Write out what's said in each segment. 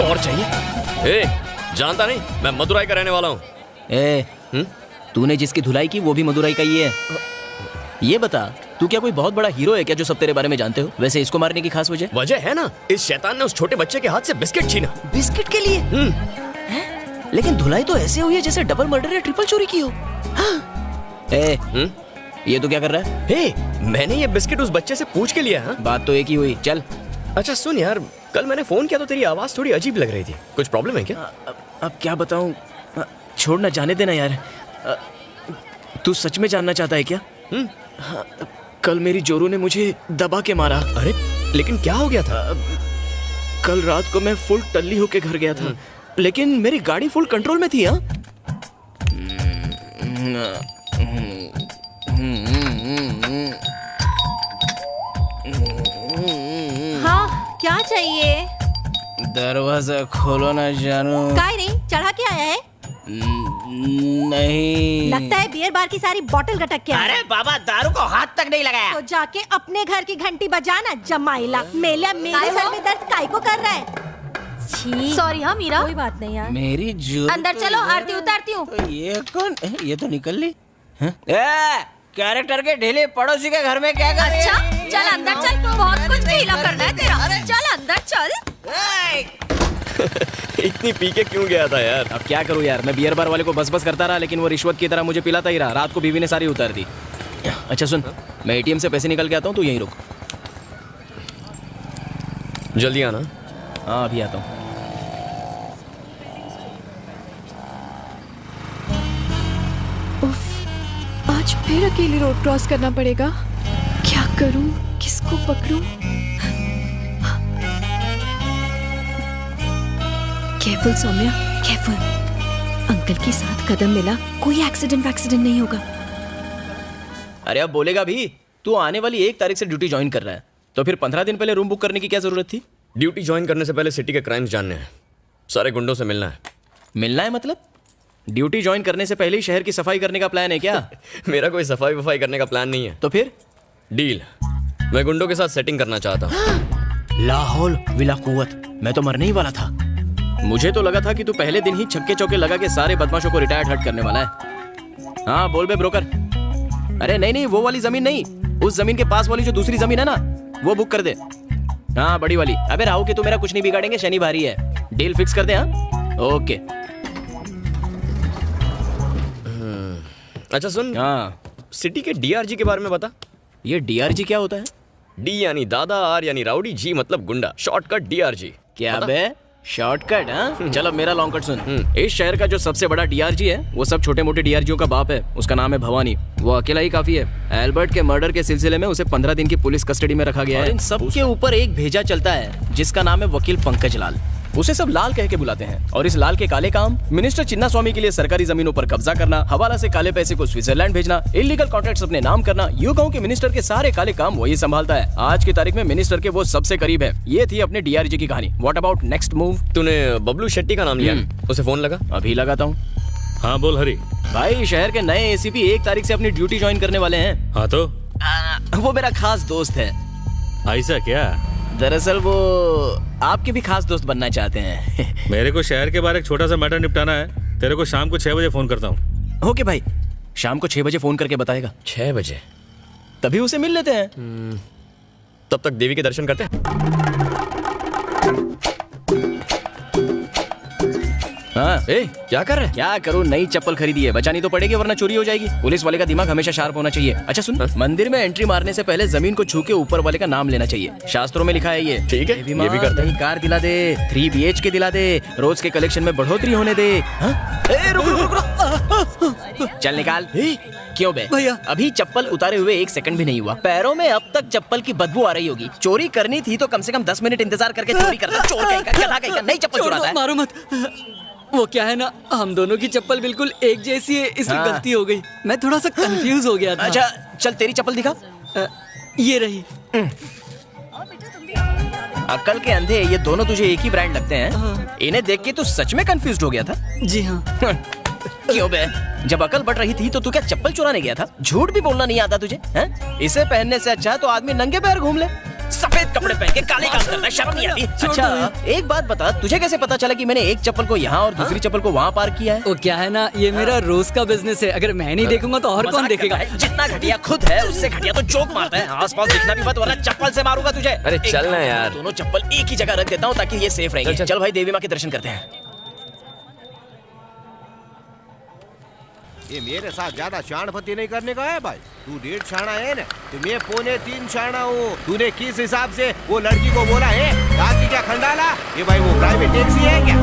और चाहिए? ए, जानता नहीं मैं मदुराई का रहने वाला हूँ। तूने जिसकी धुलाई की वो भी मदुराई का ही है। ये बता, तू क्या कोई बहुत बड़ा हीरो है क्या जो सब तेरे बारे में जानते हो? वैसे इसको मारने की खास वजह है ना, इस शैतान ने उस छोटे बच्चे के हाथ से बिस्किट छीना। बिस्किट के लिए? लेकिन धुलाई तो ऐसे हुई है जैसे डबल मर्डर या ट्रिपल चोरी की हो। ये तो क्या कर रहा है? मैंने ये बिस्किट उस बच्चे से पूछ के लिया। बात तो एक ही हुई। चल। अच्छा सुन यार, कल मैंने फोन किया तो तेरी आवाज थोड़ी अजीब लग रही थी, कुछ प्रॉब्लम है क्या? अब क्या बताऊं, छोड़ना, जाने देना यार। तू सच में जानना चाहता है क्या? कल मेरी जोरू ने मुझे दबा के मारा। अरे लेकिन क्या हो गया था? कल रात को मैं फुल टल्ली होके घर गया था, लेकिन मेरी गाड़ी फुल कंट्रोल में थी। हाँ, क्या चाहिए? दरवाजा खोलो ना जानू। काय रे, चढ़ा के आया है? नहीं, लगता है बियर बार की सारी बोतल गटक के आया। अरे बाबा, दारू को हाथ तक नहीं लगाया। तो जाके अपने घर की घंटी बजाना जमाइला। मेरे सर में दर्द काय को कर रहा है? सॉरी। हाँ मीरा, कोई बात नहीं यार। मेरी जोरू अंदर चलो, आरती उतारती हूँ। तो ये कौन? ये तो निकल ली। कैरेक्टर के ढीले पड़ोसी के घर में क्या कर रही है? अच्छा चल अंदर चल, बहुत कुछ ढीला करना है तेरा। चल अंदर चल। इतनी पी के क्यों गया था यार? अब क्या करूं यार, मैं बियर बार वाले को बस करता रहा, लेकिन वो रिश्वत की तरह मुझे पिलाता ही रहा। रात को बीवी ने सारी उतार दी। अच्छा सुन, मैं एटीएम से पैसे निकल के आता हूँ, तू यहीं रुक। जल्दी आना। हाँ अभी आता हूँ। आज फिर अकेले रोड क्रॉस करना पड़ेगा। क्या करूं, किसको पकड़ूं? Careful Soumya, careful. अंकल के साथ कदम मिला, कोई एक्सीडेंट नहीं होगा। अरे अब बोलेगा भी, तू आने वाली 1 तारीख से ड्यूटी ज्वाइन कर रहा है, तो फिर 15 दिन पहले रूम बुक करने की क्या जरूरत थी? ड्यूटी ज्वाइन करने से पहले सिटी के क्राइम्स जानने हैं, सारे गुंडों से मिलना है। मिलना है मतलब? ड्यूटी ज्वाइन करने से पहले ही शहर की सफाई करने का प्लान है क्या? मेरा कोई सफाई वफाई करने का प्लान नहीं है। तो फिर? डील, मैं गुंडों के साथ सेटिंग करना चाहता हूँ। लाहौल विला कुव्वत, मैं तो मरने ही वाला था। मुझे तो लगा था कि तू पहले दिन ही छक्के चौके लगा के सारे बदमाशों को रिटायर्ड हट करने वाला है। हाँ बोल बे ब्रोकर। अरे नहीं, वो वाली जमीन नहीं, उस जमीन के पास वाली जो दूसरी जमीन है ना, वो बुक कर दे। हाँ बड़ी वाली। अबे राहु के तू मेरा कुछ नहीं बिगाड़ेंगे, शनि भारी है। डील फिक्स कर दे। हाँ ओके। अच्छा सुन, हाँ सिटी के डीआरजी के बारे में बता। ये डीआरजी क्या होता है? डी यानी दादा, आर यानी राउडी, जी मतलब गुंडा, शॉर्टकट डीआरजी। क्या बे शॉर्टकट? हाँ चलो मेरा लॉन्ग कट सुन। इस शहर का जो सबसे बड़ा डीआरजी है वो सब छोटे मोटे डीआरजीओ का बाप है। उसका नाम है भवानी। वो अकेला ही काफी है। एल्बर्ट के मर्डर के सिलसिले में उसे 15 दिन की पुलिस कस्टडी में रखा गया है। इन सब के ऊपर एक भेजा चलता है जिसका नाम है वकील पंकज लाल। उसे सब लाल कह के बुलाते हैं, और इस लाल के काले काम मिनिस्टर चिन्ना स्वामी के लिए सरकारी जमीनों पर कब्जा करना, हवाला से काले पैसे को स्विट्जरलैंड भेजना, इलीगल कॉन्ट्रैक्ट्स अपने नाम करना, यूं कहूं कि मिनिस्टर के सारे काले काम वही संभालता है। आज की तारीख में मिनिस्टर के वो सबसे करीब है। ये थी अपने डीआरजी की कहानी। What about next move? तूने बबलू शेट्टी का नाम लिया, उसे फोन लगा? अभी लगाता हूँ। हाँ बोल हरी। भाई शहर के नए एसीपी 1 तारीख से अपनी ड्यूटी ज्वाइन करने वाले हैं। हाँ तो वो मेरा खास दोस्त है। ऐसा क्या? दरअसल वो आपके भी खास दोस्त बनना चाहते हैं। मेरे को शहर के बाहर एक छोटा सा मैटर निपटाना है। तेरे को शाम को 6 बजे फोन करता हूँ। ओके भाई, शाम को 6 बजे फोन करके बताएगा। 6 बजे? तभी उसे मिल लेते हैं। तब तक देवी के दर्शन करते हैं। हाँ क्या कर रहे हैं? क्या करूँ, नई चप्पल खरीदी है, बचानी तो पड़ेगी वरना चोरी हो जाएगी। पुलिस वाले का दिमाग हमेशा शार्प होना चाहिए। अच्छा सुन, मंदिर में एंट्री मारने से पहले जमीन को छू के ऊपर वाले का नाम लेना चाहिए। शास्त्रों में लिखा है ये। ठीक है, ये भी करते हैं। कार दिला दे, 3 BHK दिला दे, रोज के कलेक्शन में बढ़ोतरी होने दे। रुक। चल निकाल। क्यों बे भैया? अभी चप्पल उतारे हुए 1 सेकंड भी नहीं हुआ। पैरों में अब तक चप्पल की बदबू आ रही होगी। चोरी करनी थी तो कम से कम 10 मिनट इंतजार करके चोरी करता। चोर कहीं नई चप्पल चुराता है। मारो मत। वो क्या है ना, हम दोनों की चप्पल बिल्कुल एक जैसी है, इसलिए गलती हो गई। मैं थोड़ा सा कंफ्यूज हो गया था। अच्छा चल तेरी चप्पल दिखा। ये रही। अक्ल के अंधे, ये दोनों तुझे एक ही ब्रांड लगते हैं। इन्हें देख के तू सच में कंफ्यूज हो गया था? जी हाँ। क्यों बे? जब अकल बढ़ रही थी तो तू क्या चप्पल चुराने गया था? झूठ भी बोलना नहीं आता तुझे? हैं? इसे पहनने से अच्छा तो आदमी नंगे पैर घूम ले। सफेद कपड़े पहन के काले काम करता है, शर्म नहीं आती? अच्छा एक बात बता, तुझे कैसे पता चला कि मैंने एक चप्पल को यहाँ और दूसरी चप्पल को वहाँ पार्क किया है? वो क्या है ना, ये मेरा रोज का बिजनेस है। अगर मैं नहीं देखूंगा तो और कौन मजाक देखेगा? करता है? जितना घटिया खुद है उससे घटिया तो जोक मारता है। आसपास दिखना भी मत वरना चप्पल से मारूंगा तुझे। अरे चल ना यार। दोनों चप्पल एक ही जगह रख देता हूँ ताकि ये सेफ रहेंगे। चल भाई देवी माँ के दर्शन करते हैं। ये मेरे साथ ज्यादा शाणपति नहीं करने का है भाई। तू 1.5 शाणा है ना, तो मैं 3.25 शाणा हूँ। तूने किस हिसाब से वो लड़की को बोला है रात की क्या खंडाला? ये भाई वो प्राइवेट टैक्सी है क्या?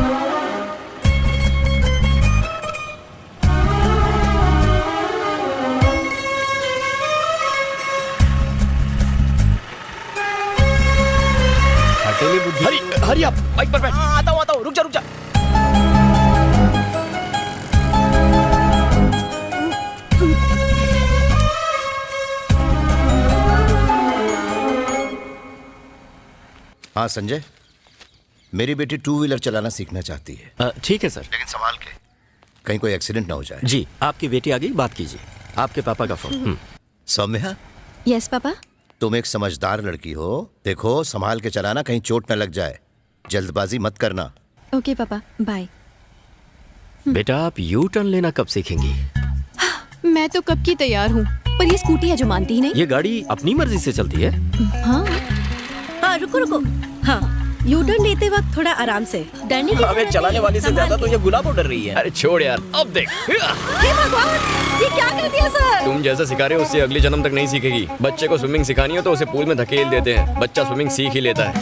हटेली बुद्धि। हरी हरी आप बाइक पर बैठ। आता हूँ, रुक जा। हाँ संजय, मेरी बेटी 2 व्हीलर चलाना सीखना चाहती है, ठीक है सर। लेकिन संभाल के, कहीं कोई एक्सीडेंट ना हो जाए। जी, आपकी बेटी आ गई, बात कीजिए। आपके पापा का फोन। Saumya, yes papa. तुम एक समझदार लड़की हो, देखो संभाल के चलाना, कहीं चोट न लग जाए। जल्दबाजी मत करना। ओके पापा, बाय। बेटा आप यू टर्न लेना कब सीखेंगी? मैं तो कब की तैयार हूँ, पर ये स्कूटी है जो मानती ही नहीं। ये गाड़ी अपनी मर्जी से चलती है? हाँ हाँ रुको। हाँ, यू टर्न लेते वक्त थोड़ा आराम से, डरने की अबे चलाने वाली से ज्यादा तो ये गुलाब डर रही है। अरे छोड़ यार, अब देख। हे भगवान, ये क्या कर दिया सर? तुम जैसा सिखा रहे हो उससे अगले जन्म तक नहीं सीखेगी। बच्चे को स्विमिंग सिखानी हो तो उसे पूल में धकेल देते हैं, बच्चा स्विमिंग सीख ही लेता है।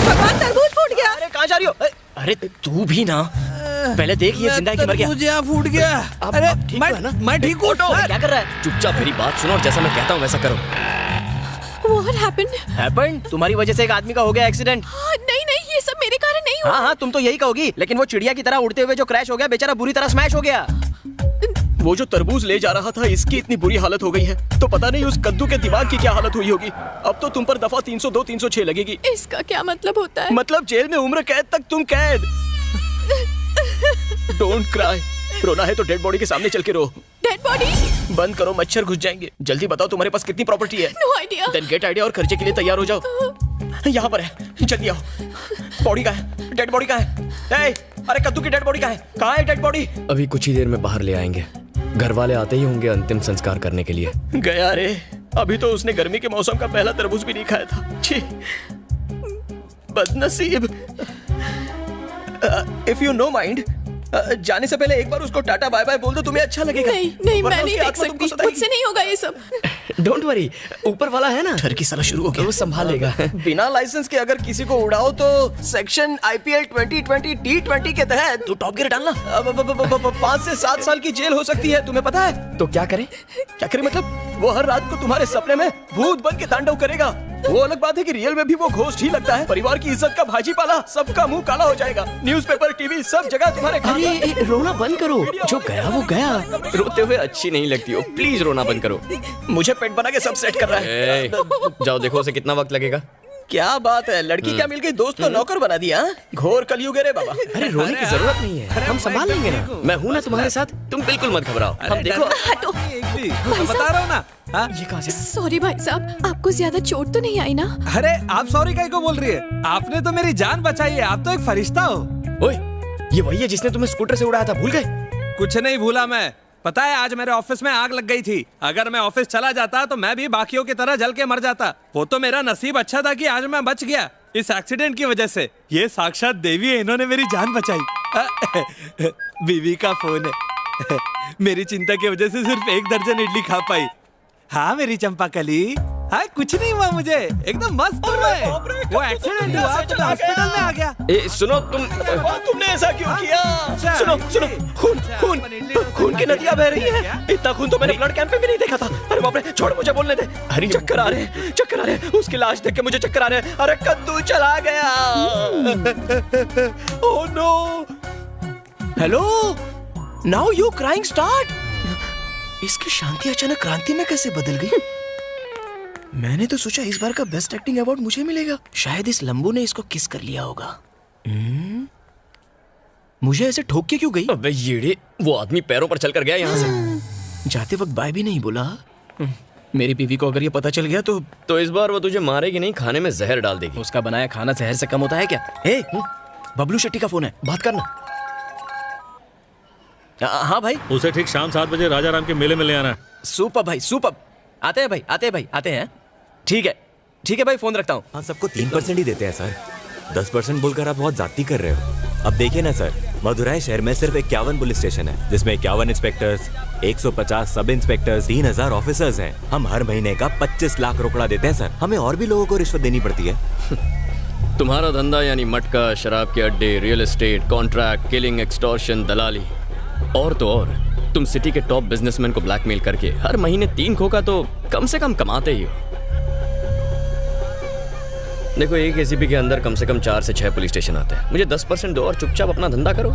भगवान, तरबूज फूट गया। अरे कहाँ जा रही हो? अरे तू भी ना, पहले देख ये जिंदा है कि मर गया? मुझे फूट गया। अरे मैं ठीक हूँ। क्या कर रहा है? चुपचाप मेरी बात सुनो और जैसा मैं कहता हूँ वैसा करो। What happened? हैपेंड? तुम्हारी वजह से एक आदमी का हो गया एक्सीडेंट। नहीं, ये सब मेरे कारण नहीं हुआ। हाँ तुम तो यही कहोगी, लेकिन वो चिड़िया की तरह उड़ते हुए जो क्रैश हो गया, बेचारा बुरी तरह स्मैश हो गया। वो जो तरबूज ले जा रहा था, इसकी इतनी बुरी हालत हो गई है तो पता नहीं उस कद्दू के दिमाग की क्या हालत हुई होगी। अब तो तुम पर दफा 302 306 लगेगी। इसका क्या मतलब होता है? मतलब जेल में उम्र कैद तक तुम कैद। डोंट क्राई, रोना है तो डेड बॉडी के सामने चल के रो। Dead body? बंद करो, मच्छर घुस जाएंगे। जल्दी बताओ तुम्हारे पास कितनी प्रॉपर्टी है? No idea. Then get idea और खर्चे के लिए तैयार हो जाओ। यहाँ पर है, जल्दी आओ। बॉडी कहाँ है? डेड बॉडी कहाँ है? अरे कद्दू की डेड बॉडी कहाँ है? कहाँ है डेड बॉडी? अभी कुछ ही देर में बाहर ले आएंगे, घर वाले आते ही होंगे अंतिम संस्कार करने के लिए। गया रे, अभी तो उसने गर्मी के मौसम का पहला तरबूज भी नहीं खाया था। छी, बदनसीब। इफ यू नो माइंड, जाने से पहले एक बार उसको टाटा बाय बाय बोल दो, तुम्हें अच्छा लगेगा। नहीं, वरना मैं नहीं उसकी देख आत्मा तुमको सकती, सताएगी। मुझसे नहीं होगा ये सब। डोंट वरी, ऊपर वाला है ना, ठर की साला शुरू हो गया। वो संभालेगा। बिना लाइसेंस के अगर किसी को उड़ाओ तो सेक्शन IPL 2020 T20 के तहत तू टॉप गियर डालना, 5 से 7 साल की जेल हो सकती है, तुम्हें पता है? तो क्या करें? क्या करे मतलब? वो हर रात को तुम्हारे सपने में भूत बन के तांडव करेगा। वो अलग बात है कि रियल में भी वो घोस्ट ही लगता है। परिवार की इज्जत का भाजी पाला, सबका मुंह काला हो जाएगा। न्यूज़पेपर, टीवी, सब जगह तुम्हारे अरे रोना बंद करो, जो गया वो गया। रोते हुए अच्छी नहीं लगती हो, प्लीज रोना बंद करो। मुझे पेट बना के सब सेट कर रहा है। जाओ देखो उसे कितना वक्त लगेगा। क्या बात है, लड़की क्या मिल गई, दोस्त को नौकर बना दिया। घोर कलयुग है रे बाबा। अरे रोने की जरूरत नहीं है, हम संभाल लेंगे ना। मैं हूँ ना तुम्हारे साथ, तुम बिल्कुल मत घबराओ। हम देखो। हटो, बता रहा हूँ ना। ये कहाँ से? सॉरी भाई साहब, आपको ज्यादा चोट तो नहीं आई ना? अरे आप सॉरी काहे को बोल रही है? आपने तो मेरी जान बचाई है, आप तो एक फरिश्ता हो। ओए, ये वही है जिसने तुम्हें स्कूटर से उड़ाया था, भूल गए? कुछ नहीं भूला मैं। पता है आज मेरे ऑफिस में आग लग गई थी। अगर मैं ऑफिस चला जाता तो मैं भी बाकियों की तरह जल के मर जाता। वो तो मेरा नसीब अच्छा था कि आज मैं बच गया इस एक्सीडेंट की वजह से। ये साक्षात देवी है, इन्होंने मेरी जान बचाई। बीवी का फोन है। मेरी चिंता की वजह से सिर्फ 1 दर्जन इडली खा पाई। हाँ मेरी चंपाकली, हाँ कुछ नहीं हुआ मुझे, एकदम मस्त हूँ मैं। वो एक्सीडेंट हुआ तो मैं हॉस्पिटल में आ गया। ए सुनो, तुमने ऐसा क्यों किया? सुनो सुनो, खून खून खून की नदियां बह रही है। इतना खून तो मैंने ब्लड कैंप में भी नहीं देखा था। अरे बाप रे, छोड़ मुझे बोलने दे। अरे चक्कर आ रहे हैं। उसकी लाश देख के मुझे चक्कर आ रहे हैं। अरे कद्दू चला गया। Oh no. Hello, now you crying start. इसकी शांति अचानक क्रांति में कैसे बदल गई? मैंने तो सोचा इस बार का बेस्ट एक्टिंग अवार्ड मुझे मिलेगा। शायद इस लंबू ने इसको किस कर लिया होगा। मुझे ऐसे ठोक के क्यों गई? अबे येड़े, वो आदमी पैरों पर चलकर गया यहाँ से। जाते वक्त बाय भी नहीं बोला। मेरी बीवी को अगर ये पता चल गया तो इस बार वो तुझे मारेगी नहीं, खाने में जहर डाल देगी। उसका बनाया खाना जहर से कम होता है क्या? हे, बबलू शेट्टी का फोन है, बात करना। हाँ भाई। उसे ठीक शाम 7 बजे राजा राम के मेले में ले आना। सुपर भाई सुपर। आते हैं भाई, आते हैं भाई, आते हैं। ठीक है भाई, फोन रखता हूँ। हाँ, सबको 3% ही देते हैं सर। 10% बोलकर आप बहुत ज्यादती कर रहे हो। अब देखिए ना सर, मदुराई शहर में सिर्फ 51 पुलिस स्टेशन है, जिसमें 51 इंस्पेक्टर्स, 150 सब इंस्पेक्टर्स, 3000 ऑफिसर्स हैं। हम हर महीने का 25 लाख रुपया देते हैं सर। हमें और भी लोगों को रिश्वत देनी पड़ती है। तुम्हारा धंधा यानी मटका, शराब के अड्डे, real estate, contract, killing, extortion, दलाली और तो और तुम सिटी के टॉप बिजनेसमैन को ब्लैकमेल करके हर महीने 3 खोखा तो कम से कम कमाते ही हो। देखो, एक एसीपी के अंदर कम से कम 4 से 6 पुलिस स्टेशन आते हैं। मुझे 10% दो और चुपचाप अपना धंधा करो।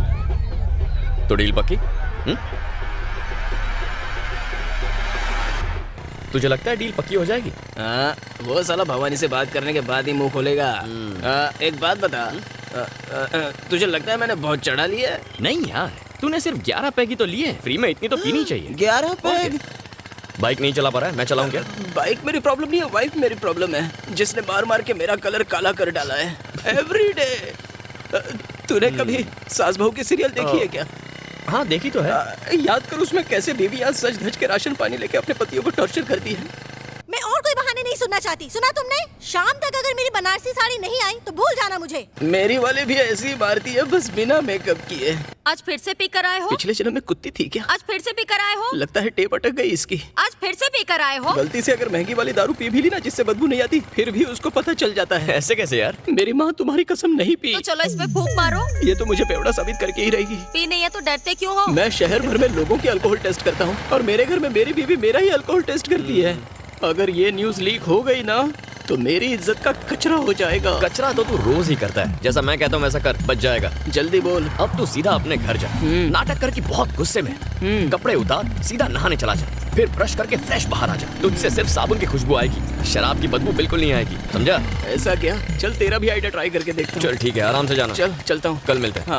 तो डील पक्की? तुझे लगता है डील पक्की हो जाएगी? वो साला भवानी से बात करने के बाद ही मुंह खोलेगा। एक बात बता, तुझे लगता है मैंने बहुत चढ़ा लिया है? नहीं यार, तूने सिर्फ 11 पैग ही तो लिए। फ्री में इतनी तो पीनी चाहिए। 11 पैग? बाइक नहीं चला पा रहा है, मैं चलाऊं क्या? बाइक मेरी प्रॉब्लम नहीं है, वाइफ मेरी प्रॉब्लम है, जिसने मार मार के मेरा कलर काला कर डाला है एवरीडे। तूने कभी सास बहू की सीरियल देखी है क्या? हाँ, देखी तो है। याद कर उसमें कैसे बीवियां सज धज के राशन पानी लेके अपने पतियों को टॉर्चर करती है। मैं और कोई बहाने नहीं सुनना चाहती। सुना तुमने? शाम तक अगर मेरी बनारसी साड़ी नहीं आई तो भूल जाना मुझे। मेरी वाली भी ऐसी ही मारती है, बस बिना मेकअप किए। आज फिर से पी कर आए हो? पिछले जन्म में कुत्ती थी क्या? आज फिर से पी कर आए हो? लगता है टेप अटक गई इसकी। आज फिर से पी कर आए हो? गलती से अगर महंगी वाली दारू पी भी ली ना, जिससे बदबू नहीं आती, फिर भी उसको पता चल जाता है। ऐसे कैसे यार? मेरी माँ तुम्हारी कसम नहीं पी। तो चलो इस पे फूंक मारो। ये तो मुझे बेवड़ा साबित करके ही रहेगी। पी नहीं है तो डरते क्यों हो? मैं शहर भर में लोगों के अल्कोहल टेस्ट करता हूँ और मेरे घर में मेरी बीवी मेरा ही अल्कोहल टेस्ट करती है। अगर ये न्यूज़ लीक हो गई ना तो मेरी इज्जत का कचरा हो जाएगा। कचरा तो तू रोज ही करता है। जैसा मैं कहता हूँ वैसा कर, बच जाएगा। जल्दी बोल। अब तू सीधा अपने घर जा। नाटक करके बहुत गुस्से में कपड़े उतार, सीधा नहाने चला जा, फिर ब्रश करके फ्रेश बाहर आ जा। तुझसे सिर्फ साबुन की खुशबू आएगी, शराब की बदबू बिल्कुल नहीं आएगी, समझा? ऐसा क्या? चल तेरा भी आइडिया ट्राई करके देखता हूँ। चल ठीक है, आराम से जाना। चल चलता हूँ, कल मिलते हैं।